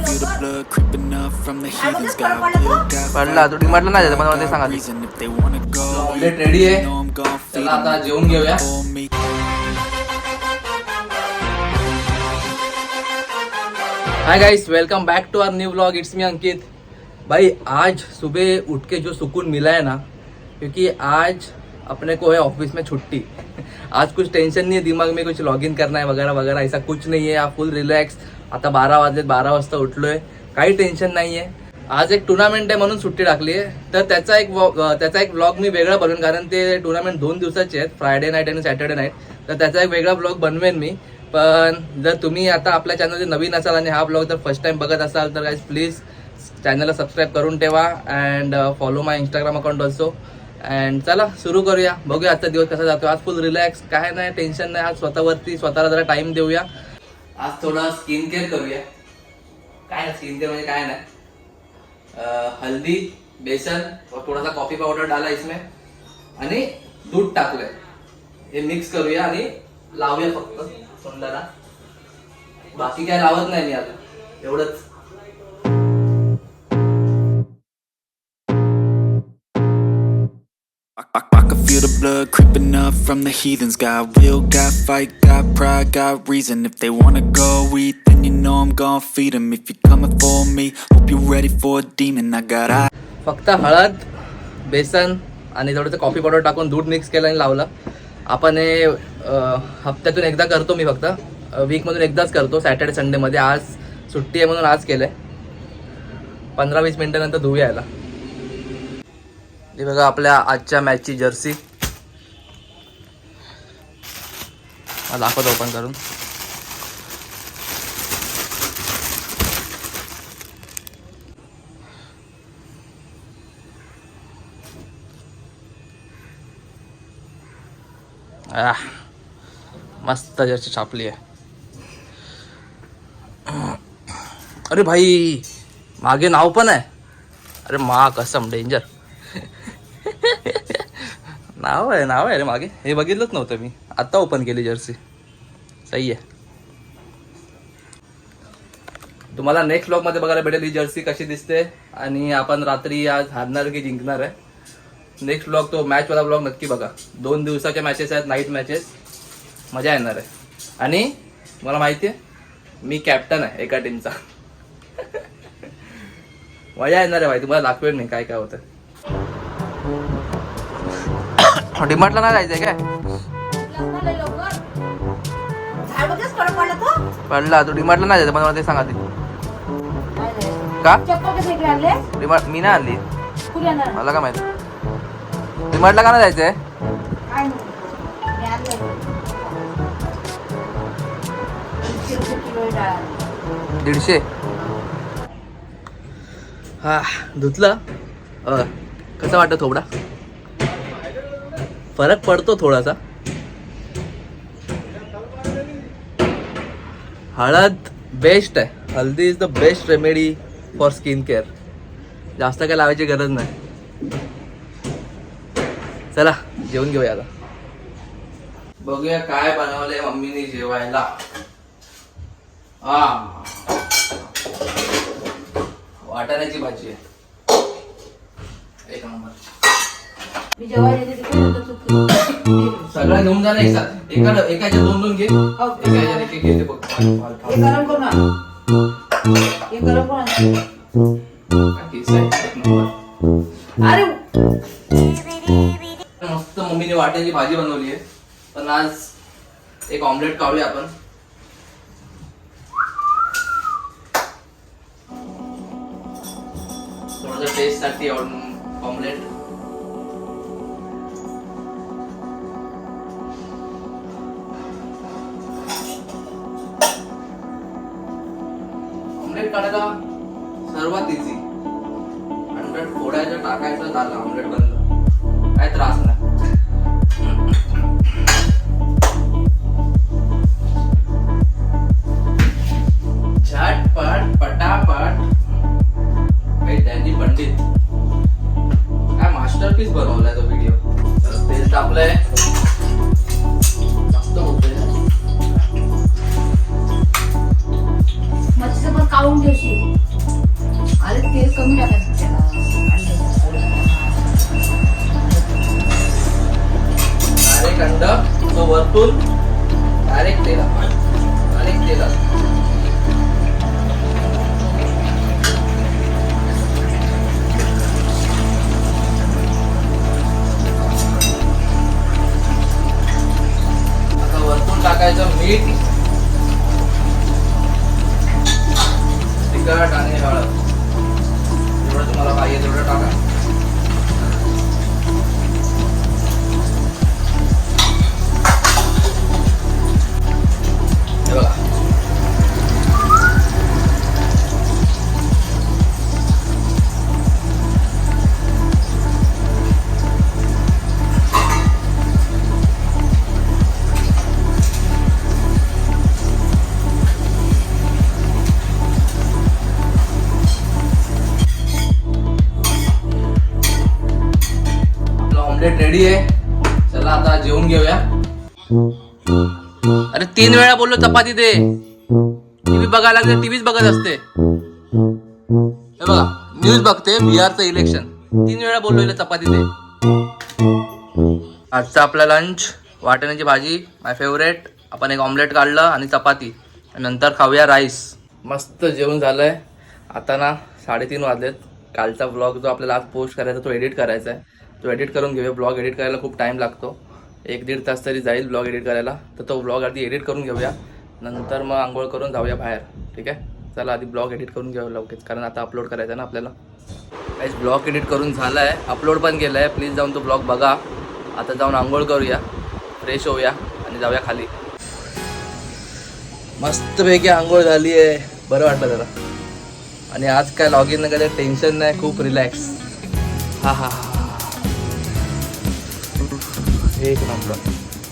feel the blood creeping up from the heathens. Got will, got पडला तू डिमार्टला नाही जायचं मला ते got सांगा. reason if they wanna go. Omelette ready आहे. You know I'm gon' feed चला 'em आता जेवून घेऊया. for me. Hi guys, welcome back to our new vlog. It's me Ankit. भाई आज सुबह उठ के जो सुकून मिला है ना, क्योंकि आज अपने को है ऑफिस में छुट्टी. आज कुछ टेंशन नहीं है दिमाग में, कुछ लॉग इन करना है वगैरह वगैरह, ऐसा कुछ नहीं है. आप फुल रिलॅक्स. आता 12 वाजलेत, 12 वाजता उठलोय, काही टेन्शन नाही आहे. आज एक टुर्नामेंट आहे म्हणून सुट्टी टाकली आहे. तर त्याचा एक व्लॉग मी वेगळा बनवेन, कारण ते टुर्नामेंट 2 दिवसाचे आहेत, फ्रायडे नाईट आणि सॅटर्डे नाईट. तर त्याचा एक वेगळा ब्लॉग बनवेन मी. पण जर तुम्ही आता आपल्या चॅनलवर नवीन असाल आणि हा ब्लॉग जर फर्स्ट टाइम बघत असाल तर गाईज प्लीज चॅनलला सबस्क्राईब करून ठेवा and follow my Instagram account also. And चला सुरू करूया. बघूया आजचा दिवस कसा जातो. आज फुल रिलॅक्स, काय नाही टेन्शन नाही. आज स्वतःला जरा टाइम देऊया. आज थोडा स्किन केअर करूया. काय नाही स्किन केअर म्हणजे काय नाही, हल्दी, बेसन और थोड़ा सा कॉफी पाउडर डाला इसमें आणि दूध टाकलंय. हे मिक्स करूया आणि लावूया फक्त तोंडाला. बाकी काय लावत नाही मी आता, एवढंच. I can feel the blood creeping up from the heathens. Got will, got fight, got pride, got reason. If they wanna go eat, then you know I'm gon' feed 'em. If you're coming for me, hope you're ready for a demon. I got eyes. फक्त हळद, बेसन आणि थोडंसं coffee powder टाकून दूध mix केलं आणि लावलं. आपण हे हप्त्यातून एकदा करतो मी, फक्त वीकमधून एकदाच करतो, सॅटर्डे संडेमध्ये. आज सुट्टी आहे म्हणून आज केलंय. 15-20 मिनिटानंतर धुवूया याला. हे बघा आपल्या आजच्या मॅचची जर्सी दाखवतो ओपन करून. मस्त जर्सी छापली आहे. अरे भाई मागे नाव पण आहे. अरे मा कसम डेंजर. नाव आहे रे मागे. हे बघितलंच नव्हतं मी, आता ओपन केली जर्सी. सही आहे. तुम्हाला नेक्स्ट व्लॉग मध्ये बघायला भेटेल ही जर्सी कशी दिसते. आणि आपण रात्री आज हारणार की जिंकणार आहे. नेक्स्ट व्लॉग तो मॅच वाला व्लॉग नक्की बघा. 2 दिवसाच्या मॅचेस आहेत, नाईट मॅचेस. मजा येणार आहे. आणि मला माहिती आहे मी कॅप्टन आहे एका टीमचा. मजा येणार आहे भाई. तुम्हाला दाखवेल नाही काय काय होतं. डिमार्टला नाही जायचंय काय? पडला तू डिमार्टला नाही जायचं मला ते सांगा. ते का डिमार्ट मी नाही आणली, मला काय माहिती. डिमार्टला का नाही जायचंय? 150. हा धुतलं. कसं वाटतं? थोडा फरक पडतो थोडासा. हळद बेस्ट आहे. Haldi is the best remedy for skin care. जास्त काय लावायची गरज नाही. चला जेवून घेऊया आता. बघूया काय बनवलंय मम्मीने जेवायला. वाटाण्याची भाजी आहे. एक नंबर. सगळं घेऊन जा नाही. एकाच्या 2 घे. एकाच्या एक घेते बघ. अरे मस्त मम्मीने वाटाण्याची भाजी बनवली आहे. पण आज एक ऑमलेट काढूया आपण. थोडंसं टेस्ट साठी ऑमलेट. ऑमलेट काढायला सर्वात इझी. 100 फोडायचं, टाकायचं, झालं ऑमलेट बनलं. काय त्रास नाही. झटपट पटापट. डॅनी पंडित काय मास्टरपीस बनवलाय तो व्हिडिओ. तेल टाकलंय. जास्त होतंय. मच्छीचं पण काढून घेशील. तो वरतून डायरेक्ट तेलात. आता वरतून टाकायचं मीठ, तिखट आणि हळद. जेवढं तुम्हाला पाहिजे तेवढं टाका. हे बघा, ऑमलेट रेडी आहे. चला आता जेवून घेऊया. अरे 3 वेळा बोललो चपाती दे. टीव्ही बघायला लागले, टीव्हीच बघत असते. हे बघा, न्यूज बघते, बिहारचं इलेक्शन. 3 वेळा बोललो हिला चपाती दे. आजचा आपला लंच वाटाण्याची भाजी, माय फेवरेट. आपण एक ऑमलेट काढलं आणि चपाती. नंतर खाऊया राईस. मस्त जेवण झालंय. आता ना 3:30 वाजलेत. कालचा व्लॉग जो आपल्याला आज पोस्ट करायचा तो एडिट करायचा आहे. तो एडिट करून घेऊया. ब्लॉग एडिट करायला खूप टाईम लागतो. 1-1.5 तास तरी जाईल ब्लॉग एडिट करायला. तर तो ब्लॉग आधी एडिट करून घेऊया. नंतर मग आंघोळ करून जाऊया बाहेर. ठीक आहे, चला आधी ब्लॉग एडिट करून घेऊया लवकरच, कारण आता अपलोड करायचा आहे ना आपल्याला. काहीच ब्लॉग एडिट करून झाला आहे, अपलोड पण केलं आहे. प्लीज जाऊन तो ब्लॉग बघा. आता जाऊन आंघोळ करूया, फ्रेश होऊया आणि जाऊया खाली. मस्तपैकी आंघोळ झाली आहे, बरं वाटलं जरा. आणि आज काय लॉग इन नाही, टेन्शन नाही, खूप रिलॅक्स. हा हा हा, एक नंबर.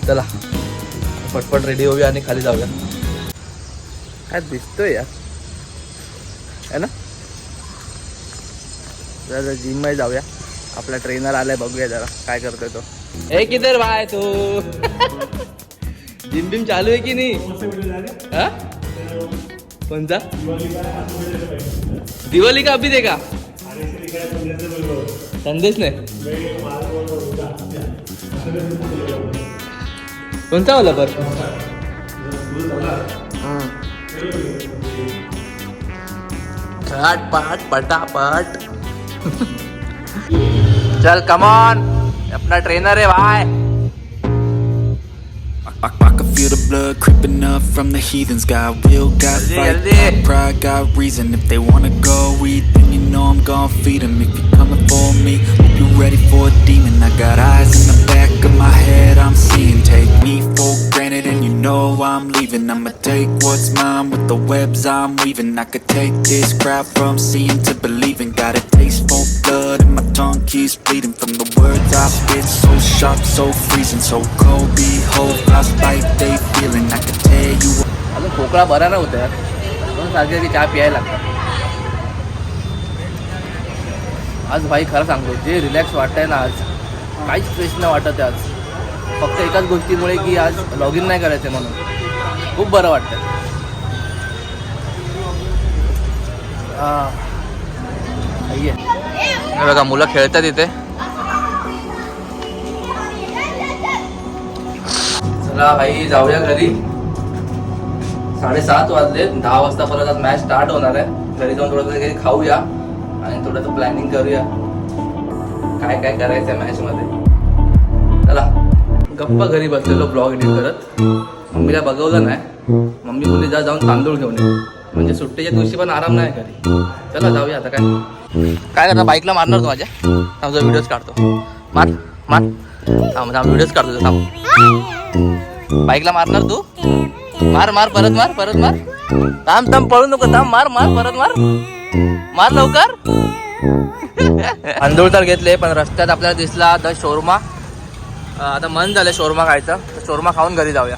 चला पटपट रेडी होऊया आणि खाली जाऊया. काय दिसतोय यार, है ना. जरा जिम मध्ये जाऊया. आपला ट्रेनर आलाय, बघूया जरा काय करतोय तो. ए किधर भाई तू. जिम बिम चालू आहे की नाही. हा, कोणता दिवाळी का अभी देगा संदेश नाही. कोणता वाला पर पाट पटापट. चल कमॉन, अपना ट्रेनर है भाई. I can feel the blood creeping up from the heathens. Got will, got fight, got pride, got reason. If they wanna go eat, then you know I'm gon' feed them. If you're coming for me, hope you're ready for a demon. I got eyes in the back of my head, I'm seeing. Take me for granted and you know I'm leaving. I'ma take what's mine with the webs I'm weaving. I could take this crowd from seeing to believing. Got a taste for blood and my tongue keeps bleeding. From the words I spit, so sharp, so freezing. So cold, behold, frostbite they feeling. I could tell you. अजून खोकला बरा नव्हता यार, म्हणून सारखे की चहा प्यायला लागतात. आज भाई खरं सांगतो, जे रिलॅक्स वाटतंय ना आज, काहीच फ्रेश नाही वाटत आहे आज. फक्त एकाच गोष्टीमुळे की आज लॉग इन नाही करायचं म्हणून खूप बरं वाटतंय. हे बघा मुलं खेळतात इथे. चला भाई जाऊया घरी. 7:30 वाजले. 10 वाजता परत आज मॅच स्टार्ट होणार आहे. घरी जाऊन थोडं काही खाऊया आणि थोडंसं प्लॅनिंग करूया काय काय करायचं आहे मॅच मध्ये. चला गप्पा घरी बसलेलो ब्लॉग एडिट करत. मम्मीला बघवलं नाही. मम्मी बोलली जा जाऊन तांदूळ घेऊन ये, म्हणजे सुट्टीच्या दिवशी पण आराम नाही घरी. चला जाऊया आता. काय करता, बाईकला मारणार तू माझ्या. थांबचा व्हिडिओज काढतो. मार मार, थांब व्हिडिओज काढतो. थांब, बाईकला मारणार तू. मार मार, परत मार, परत मार. थांब थांब, पळू नको. थांब, मार मार, परत मार. मार लवकर. तांदूळ तर घेतले, पण रस्त्यात आपल्याला दिसला द शोरमा. आता मन झालं शोरमा खायचं, तर शोरमा खाऊन घरी जाऊया.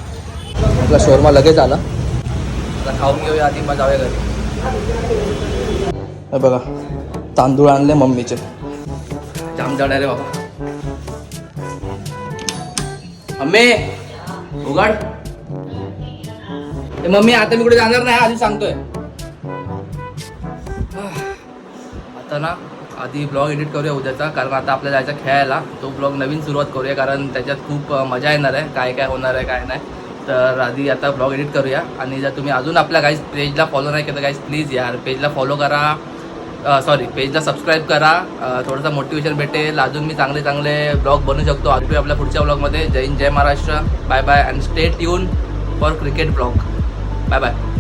आपला शोरमा लगेच आला. आता खाऊन घेऊया आधी, मग जाऊया घरी. हे बघा तांदूळ आणले मम्मीचे. जाम जड आहे रे बाबा. मम्मी उघड. मम्मी आता मी कुठे जाणार नाही, आधी सांगतोय. आता ना आधी ब्लॉग एडिट करूया उद्याचा, कारण आता आपल्याला जायचं खेळायला. तो ब्लॉग नवीन सुरुवात करूया, कारण त्याच्यात खूप मजा येणार आहे, काय काय होणार आहे काय नाही. तर आधी आता ब्लॉग एडिट करूया. आणि जर तुम्ही अजून आपल्या गाईज पेजला फॉलो नाही केलं गाईज, प्लीज यार पेजला फॉलो करा, पेजला सबस्क्राईब करा. थोडंसं मोटिवेशन भेटेल, अजून मी चांगले चांगले ब्लॉग बनवू शकतो. भेटू आपल्या पुढच्या ब्लॉगमध्ये. जय हिंद, जय Maharashtra, bye bye and stay tune for cricket blog. Bye bye.